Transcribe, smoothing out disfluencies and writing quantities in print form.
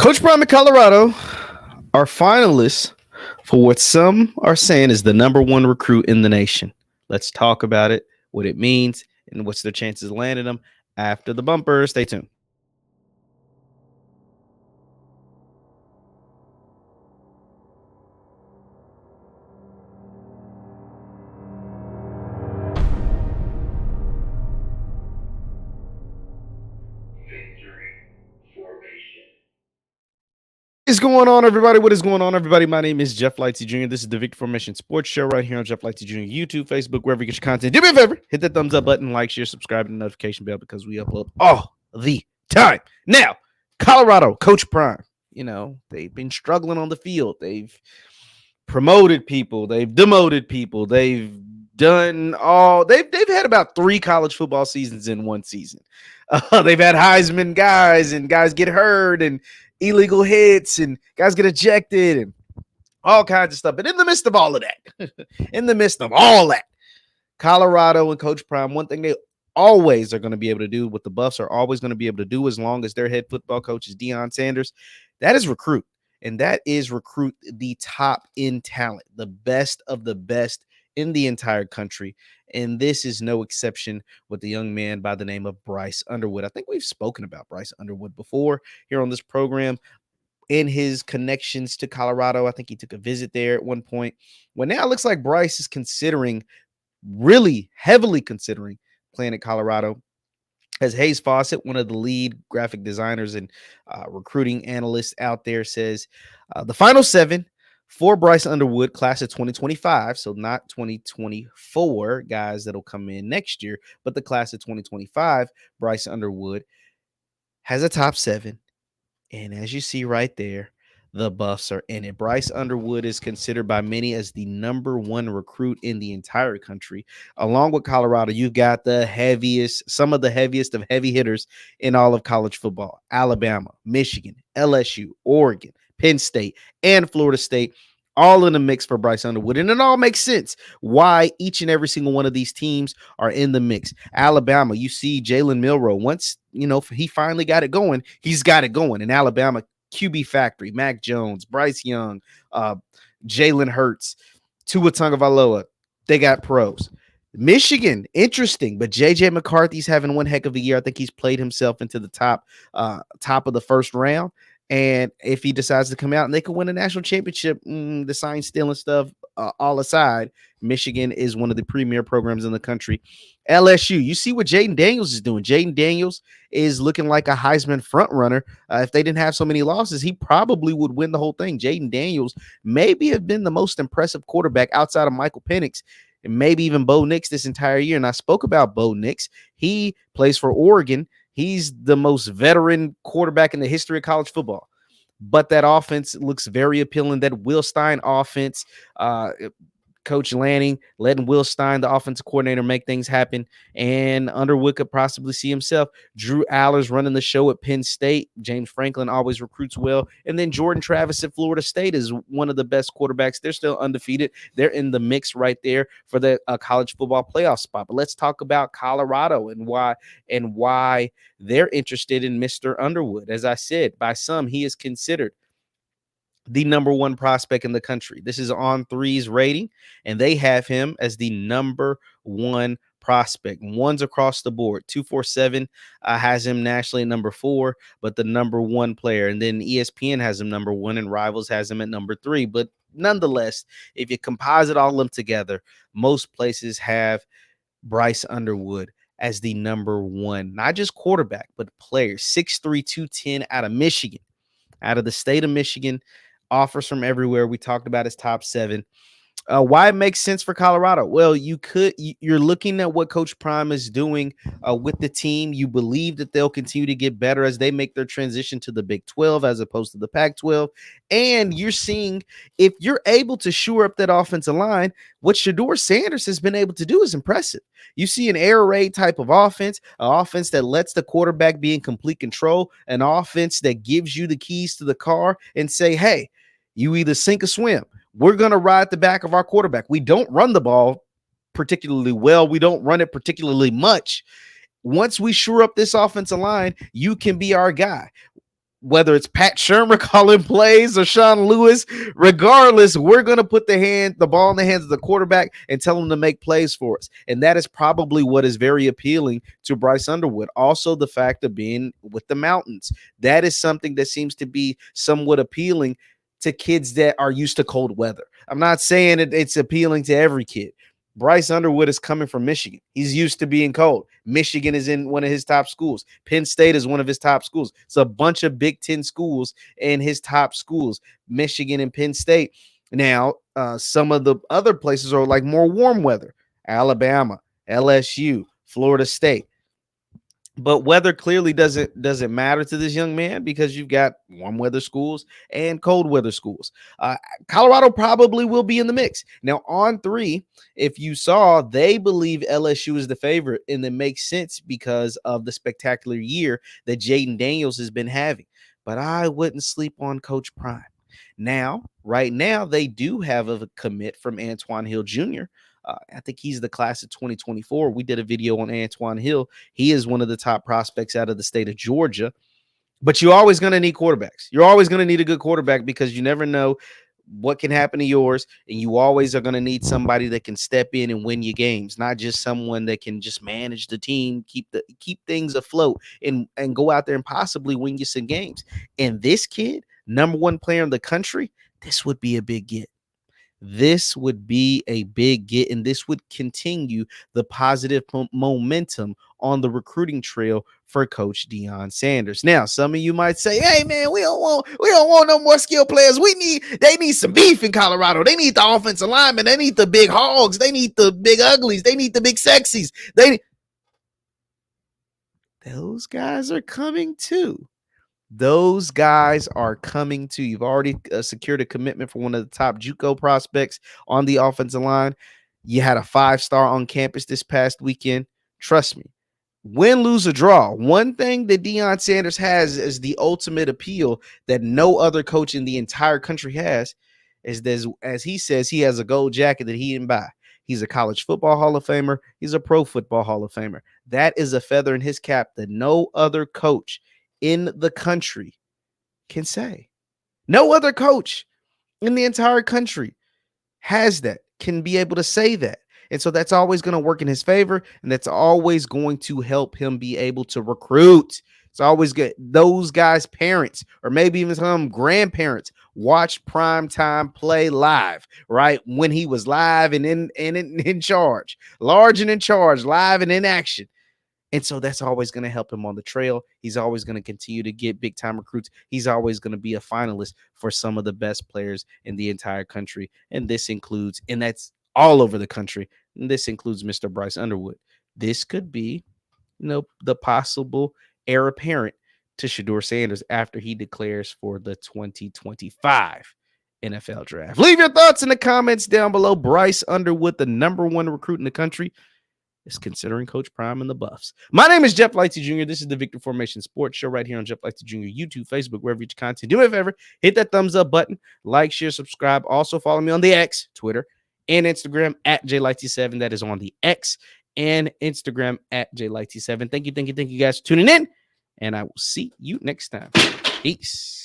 Coach Prime in Colorado are finalists for what some are saying is the number one recruit in the nation. Let's talk about it, what it means, and what's their chances of landing them after the bumper. Stay tuned. What is going on, everybody? What is going on, everybody? My name is Jeff Lightsy Jr. This is the Victor Formation Sports Show right here on Jeff Lightsy Jr. YouTube, Facebook, wherever you get your content. Do me a favor, hit that thumbs up button, like, share, subscribe, and the notification bell because we upload all the time. Now, Colorado, Coach Prime, they've been struggling on the field. They've promoted people. They've demoted people. They've done all. They've had about 3 college football seasons in one season. They've had Heisman guys and guys get hurt and illegal hits and guys get ejected and all kinds of stuff. But in the midst of all of that, Colorado and Coach Prime, one thing they always are going to be able to do, what the Buffs are always going to be able to do as long as their head football coach is Deion Sanders, that is recruit. And that is recruit the top in talent, the best of the best in the entire country. And this is no exception with the young man by the name of Bryce Underwood. I think we've spoken about Bryce Underwood before here on this program in his connections to Colorado. I think he took a visit there at one point. Well, now it looks like Bryce is really heavily considering playing at Colorado. As Hayes Fawcett, one of the lead graphic designers and recruiting analysts out there, says the final 7 for Bryce Underwood, class of 2025, so not 2024 guys that'll come in next year, but the class of 2025, Bryce Underwood has a top 7. And as you see right there, the Buffs are in it. Bryce Underwood is considered by many as the number 1 recruit in the entire country. Along with Colorado, you've got some of the heaviest of heavy hitters in all of college football. Alabama, Michigan, LSU, Oregon, Penn State, and Florida State, all in the mix for Bryce Underwood. And it all makes sense why each and every single one of these teams are in the mix. Alabama, you see Jalen Milroe. Once, he finally got it going, he's got it going. In Alabama, QB Factory, Mac Jones, Bryce Young, Jalen Hurts, Tua Tagovailoa, they got pros. Michigan, interesting, but J.J. McCarthy's having one heck of a year. I think he's played himself into the top of the first round. And if he decides to come out and they could win a national championship, the sign stealing stuff all aside, Michigan is one of the premier programs in the country. LSU, you see what Jaden Daniels is doing. Jaden Daniels is looking like a Heisman front runner. If they didn't have so many losses, he probably would win the whole thing. Jaden Daniels maybe have been the most impressive quarterback outside of Michael Penix and maybe even Bo Nix this entire year. And I spoke about Bo Nix. He plays for Oregon. He's the most veteran quarterback in the history of college football. But that offense looks very appealing. That Will Stein offense, Coach Lanning letting Will Stein, the offensive coordinator, make things happen. And Underwood could possibly see himself. Drew Aller's running the show at Penn State. James Franklin always recruits well. And then Jordan Travis at Florida State is one of the best quarterbacks. They're still undefeated. They're in the mix right there for the college football playoff spot. But let's talk about Colorado and why they're interested in Mr. Underwood. As I said, by some, he is considered the number 1 prospect in the country. This is On3's rating, and they have him as the number 1 prospect. Ones across the board. 247 has him nationally at number 4, but the number 1 player. And then ESPN has him number 1, and Rivals has him at number 3. But nonetheless, if you composite all of them together, most places have Bryce Underwood as the number 1, not just quarterback, but player. 6'3", 210 out of Michigan, out of the state of Michigan. Offers from everywhere. We talked about his top 7. Why it makes sense for Colorado? Well, you're looking at what Coach Prime is doing with the team. You believe that they'll continue to get better as they make their transition to the Big 12 as opposed to the Pac-12. And you're seeing if you're able to shore up that offensive line, what Shedeur Sanders has been able to do is impressive. You see an air raid type of offense, an offense that lets the quarterback be in complete control, an offense that gives you the keys to the car and say, hey, you either sink or swim. We're going to ride the back of our quarterback. We don't run the ball particularly well. We don't run it particularly much. Once we shore up this offensive line, you can be our guy. whether it's Pat Shermer calling plays or Sean Lewis, regardless, we're going to put the ball in the hands of the quarterback and tell him to make plays for us. And that is probably what is very appealing to Bryce Underwood. Also, the fact of being with the mountains. That is something that seems to be somewhat appealing to kids that are used to cold weather. I'm not saying it's appealing to every kid. Bryce Underwood is coming from Michigan. He's used to being cold. Michigan is in one of his top schools. Penn State is one of his top schools. It's a bunch of Big Ten schools in his top schools, Michigan and Penn State. Now, some of the other places are like more warm weather. Alabama, LSU, Florida State. But weather clearly doesn't matter to this young man because you've got warm weather schools and cold weather schools. Colorado probably will be in the mix. Now, on 3, if you saw, they believe LSU is the favorite, and it makes sense because of the spectacular year that Jaden Daniels has been having. But I wouldn't sleep on Coach Prime. Now, right now, they do have a commit from Antoine Hill Jr., I think he's the class of 2024. We did a video on Antoine Hill. He is one of the top prospects out of the state of Georgia. But you're always going to need quarterbacks. You're always going to need a good quarterback because you never know what can happen to yours. And you always are going to need somebody that can step in and win your games, not just someone that can just manage the team, keep things afloat and go out there and possibly win you some games. And this kid, number 1 player in the country, this would be a big get. This would be a big get, and this would continue the positive momentum on the recruiting trail for Coach Deion Sanders. Now, some of you might say, "Hey, man, we don't want no more skill players. They need some beef in Colorado. They need the offensive linemen. They need the big hogs. They need the big uglies. They need the big sexies. Those guys are coming too." Those guys are coming to. You've already secured a commitment for one of the top JUCO prospects on the offensive line. You had a 5-star on campus this past weekend. Trust me, win, lose, or draw. One thing that Deion Sanders has is the ultimate appeal that no other coach in the entire country has. Is this, as he says, he has a gold jacket that he didn't buy. He's a college football Hall of Famer. He's a pro football Hall of Famer. That is a feather in his cap that no other coach in the country can say. No other coach in the entire country has that, can be able to say that. And so that's always going to work in his favor, and that's always going to help him be able to recruit. It's always good. Those guys' parents, or maybe even some grandparents, watch primetime play live, right? When he was live and in charge, large and in charge, live and in action. And so that's always going to help him on the trail. He's always going to continue to get big time recruits. He's always going to be a finalist for some of the best players in the entire country. And this includes, and that's all over the country. And this includes Mr. Bryce Underwood. This could be, the possible heir apparent to Shedeur Sanders after he declares for the 2025 NFL draft. Leave your thoughts in the comments down below. Bryce Underwood, the number 1 recruit in the country, is considering Coach Prime and the Buffs. My name is Jeff Lightsy Jr. This is the Victor Formation Sports Show right here on Jeff Lightsy Jr. YouTube, Facebook, wherever you get your content. Do me a favor, hit that thumbs up button, like, share, subscribe. Also follow me on the X, Twitter, and Instagram at JLightsy7. That is on the X and Instagram at JLightsy7. Thank you guys for tuning in, and I will see you next time. Peace.